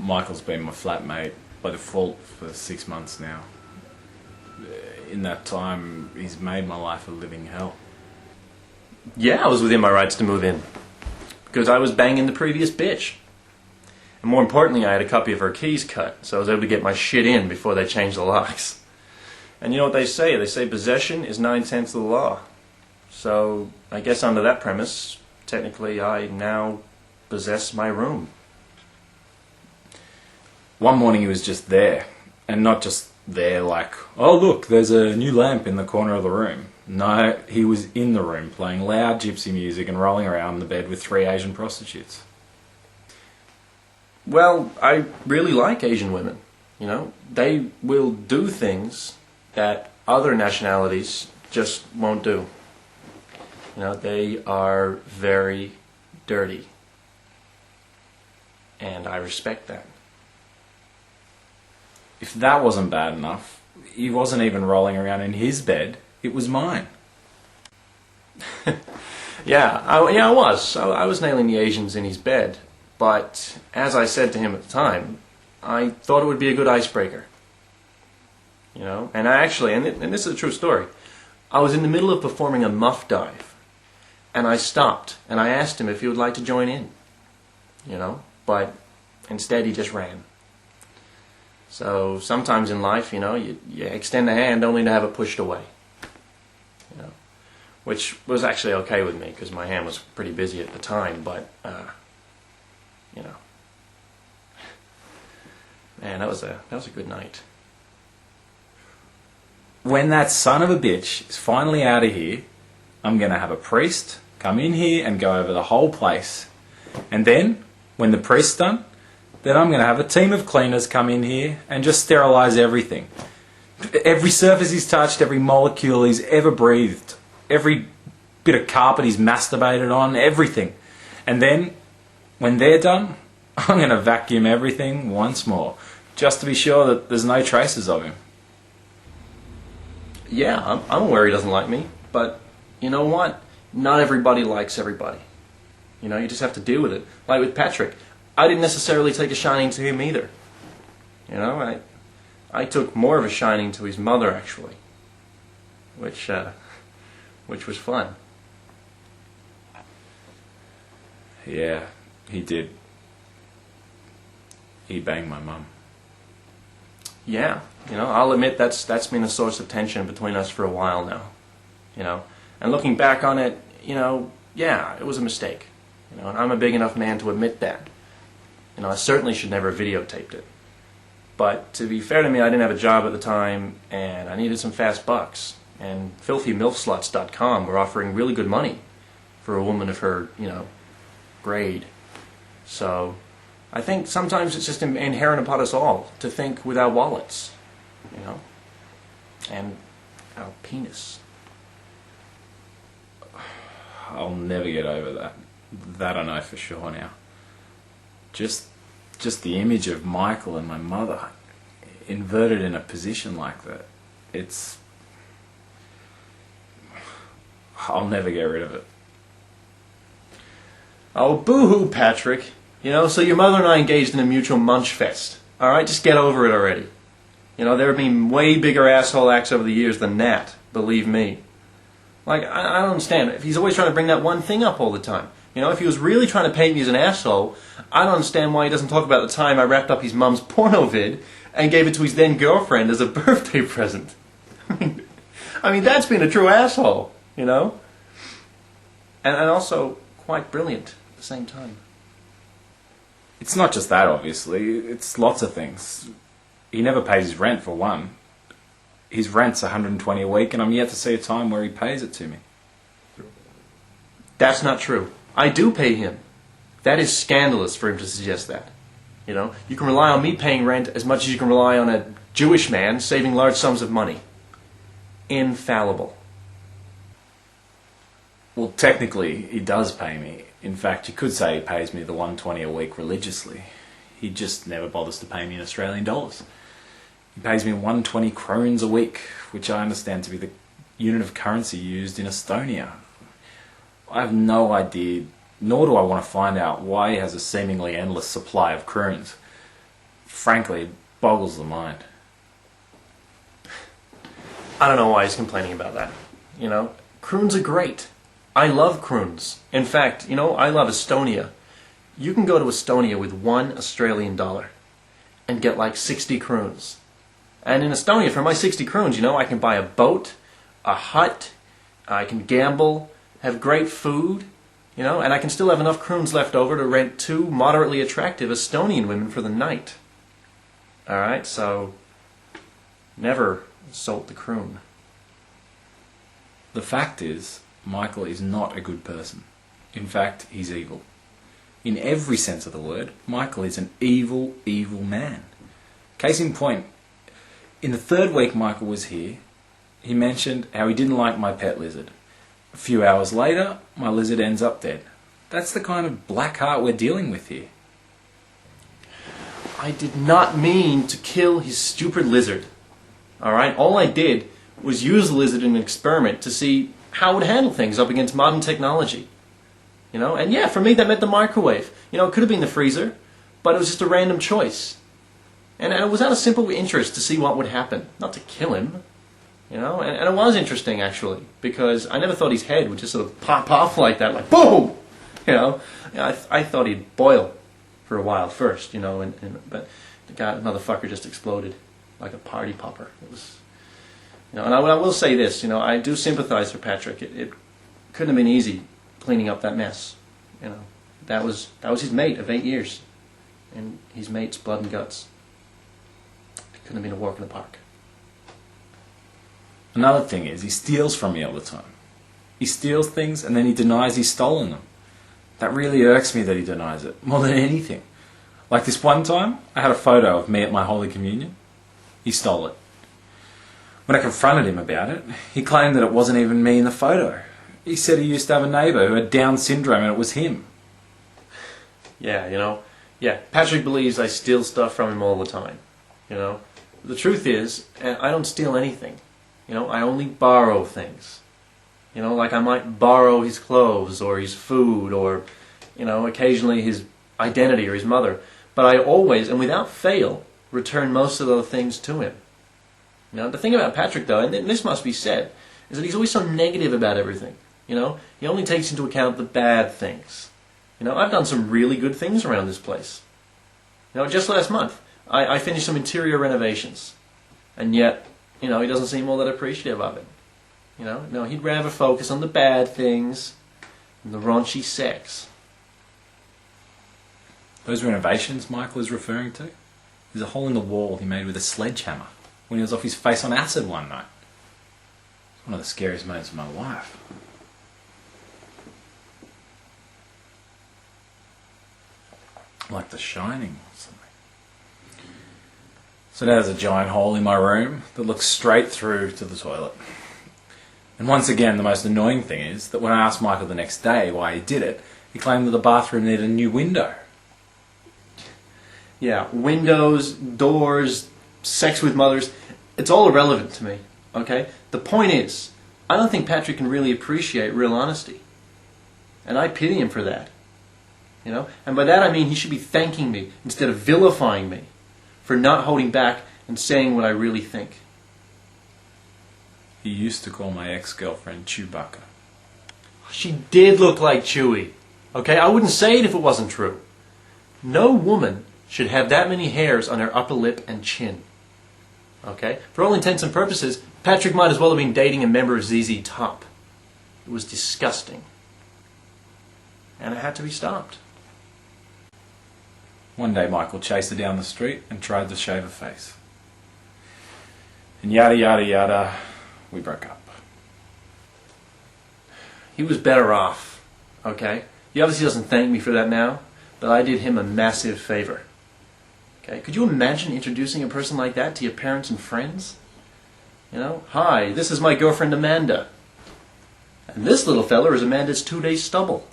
Michael's been my flatmate by default for 6 months now. In that time, he's made my life a living hell. Yeah, I was within my rights to move in. Because I was banging the previous bitch. And more importantly, I had a copy of her keys cut, so I was able to get my shit in before they changed the locks. And you know what they say? They say possession is 9/10 of the law. So, I guess under that premise, technically I now possess my room. One morning he was just there, and not just there like, oh look, there's a new lamp in the corner of the room. No, he was in the room playing loud gypsy music and rolling around in the bed with 3 Asian prostitutes. Well, I really like Asian women. You know, they will do things that other nationalities just won't do. You know, they are very dirty. And I respect that. If that wasn't bad enough, he wasn't even rolling around in his bed, it was mine. Yeah, I was. I was nailing the Asians in his bed. But, as I said to him at the time, I thought it would be a good icebreaker. You know, and I actually, and this is a true story, I was in the middle of performing a muff dive, and I stopped, and I asked him if he would like to join in. You know, but instead he just ran. So, sometimes in life, you know, you extend a hand only to have it pushed away. You know, which was actually okay with me, because my hand was pretty busy at the time, but, you know, man, that was a good night. When that son of a bitch is finally out of here, I'm going to have a priest come in here and go over the whole place. And then, when the priest's done, then I'm going to have a team of cleaners come in here and just sterilise everything. Every surface he's touched, every molecule he's ever breathed, every bit of carpet he's masturbated on, everything. And then, when they're done, I'm going to vacuum everything once more, just to be sure that there's no traces of him. Yeah, I'm aware he doesn't like me, but you know what? Not everybody likes everybody. You know, you just have to deal with it. Like with Patrick, I didn't necessarily take a shining to him either. You know, I took more of a shining to his mother, actually, which was fun. Yeah, he did. He banged my mum. Yeah, you know, I'll admit that's been a source of tension between us for a while now. You know, and looking back on it, you know, yeah, it was a mistake. You know, and I'm a big enough man to admit that. You know, I certainly should never have videotaped it. But to be fair to me, I didn't have a job at the time, and I needed some fast bucks. And filthymilfsluts.com were offering really good money for a woman of her, you know, grade. So I think sometimes it's just inherent upon us all to think with our wallets, you know, and our penis. I'll never get over that. That I know for sure now. Just the image of Michael and my mother inverted in a position like that. I'll never get rid of it. Oh, boo-hoo, Patrick. You know, so your mother and I engaged in a mutual munch fest. Alright, just get over it already. You know, there have been way bigger asshole acts over the years than that, believe me. Like, I don't understand. If he's always trying to bring that one thing up all the time. You know, if he was really trying to paint me as an asshole, I don't understand why he doesn't talk about the time I wrapped up his mum's porno vid and gave it to his then-girlfriend as a birthday present. I mean, that's been a true asshole, you know? And also quite brilliant at the same time. It's not just that, obviously. It's lots of things. He never pays his rent, for one. His rent's $120 a week, and I'm yet to see a time where he pays it to me. That's not true. I do pay him. That is scandalous for him to suggest that. You know, you can rely on me paying rent as much as you can rely on a Jewish man saving large sums of money. Infallible. Well, technically, he does pay me. In fact, you could say he pays me the $120 a week religiously. He just never bothers to pay me in Australian dollars. He pays me 120 krones a week, which I understand to be the unit of currency used in Estonia. I have no idea, nor do I want to find out why he has a seemingly endless supply of krones. frankly, it boggles the mind. I don't know why he's complaining about that. You know, croons are great. I love croons. In fact, you know, I love Estonia. You can go to Estonia with $1 Australian and get like 60 croons. And in Estonia, for my 60 croons, you know, I can buy a boat, a hut, I can gamble, have great food, you know, and I can still have enough croons left over to rent 2 moderately attractive Estonian women for the night. Alright, so never insult the croon. The fact is, Michael is not a good person. In fact, he's evil. In every sense of the word, Michael is an evil, evil man. Case in point, in the 3rd week Michael was here, he mentioned how he didn't like my pet lizard. A few hours later, my lizard ends up dead. That's the kind of black heart we're dealing with here. I did not mean to kill his stupid lizard. Alright, all I did was use the lizard in an experiment to see how it would handle things up against modern technology. You know, and yeah, for me that meant the microwave. You know, it could have been the freezer, but it was just a random choice. And it was out of simple interest to see what would happen, not to kill him. You know, and it was interesting actually, because I never thought his head would just sort of pop off like that, like boom! You know, I thought he'd boil for a while first, you know, but the motherfucker just exploded like a party popper. It was, you know, and I will say this, you know, I do sympathize for Patrick. It couldn't have been easy cleaning up that mess. You know, that was his mate of 8 years, and his mate's blood and guts. It couldn't have been a walk in the park. Another thing is, he steals from me all the time. He steals things and then he denies he's stolen them. That really irks me that he denies it, more than anything. Like this one time, I had a photo of me at my Holy Communion. He stole it. When I confronted him about it, he claimed that it wasn't even me in the photo. He said he used to have a neighbour who had Down syndrome and it was him. Yeah, you know, yeah, Patrick believes I steal stuff from him all the time. You know, the truth is, I don't steal anything. You know, I only borrow things. You know, like I might borrow his clothes or his food or, you know, occasionally his identity or his mother. But I always, and without fail, return most of those things to him. You know, the thing about Patrick, though, and this must be said, is that he's always so negative about everything. You know, he only takes into account the bad things. You know, I've done some really good things around this place. You know, just last month, I finished some interior renovations. And yet, you know, he doesn't seem all that appreciative of it. You know, no, he'd rather focus on the bad things and the raunchy sex. Those renovations Michael is referring to, there's a hole in the wall he made with a sledgehammer when he was off his face on acid one night. It's one of the scariest moments of my life. Like The Shining or something. So now there's a giant hole in my room that looks straight through to the toilet. And once again, the most annoying thing is that when I asked Michael the next day why he did it, he claimed that the bathroom needed a new window. Yeah, windows, doors, sex with mothers, it's all irrelevant to me, okay? The point is, I don't think Patrick can really appreciate real honesty. And I pity him for that. You know? And by that I mean he should be thanking me instead of vilifying me for not holding back and saying what I really think. He used to call my ex-girlfriend Chewbacca. She did look like Chewie. Okay? I wouldn't say it if it wasn't true. No woman should have that many hairs on her upper lip and chin. Okay? For all intents and purposes, Patrick might as well have been dating a member of ZZ Top. It was disgusting. And it had to be stopped. One day Michael chased her down the street and tried to shave her face. And yada yada yada, we broke up. He was better off, okay? He obviously doesn't thank me for that now, but I did him a massive favor. Okay? Could you imagine introducing a person like that to your parents and friends? You know, hi, this is my girlfriend Amanda. And this little fella is Amanda's 2-day stubble.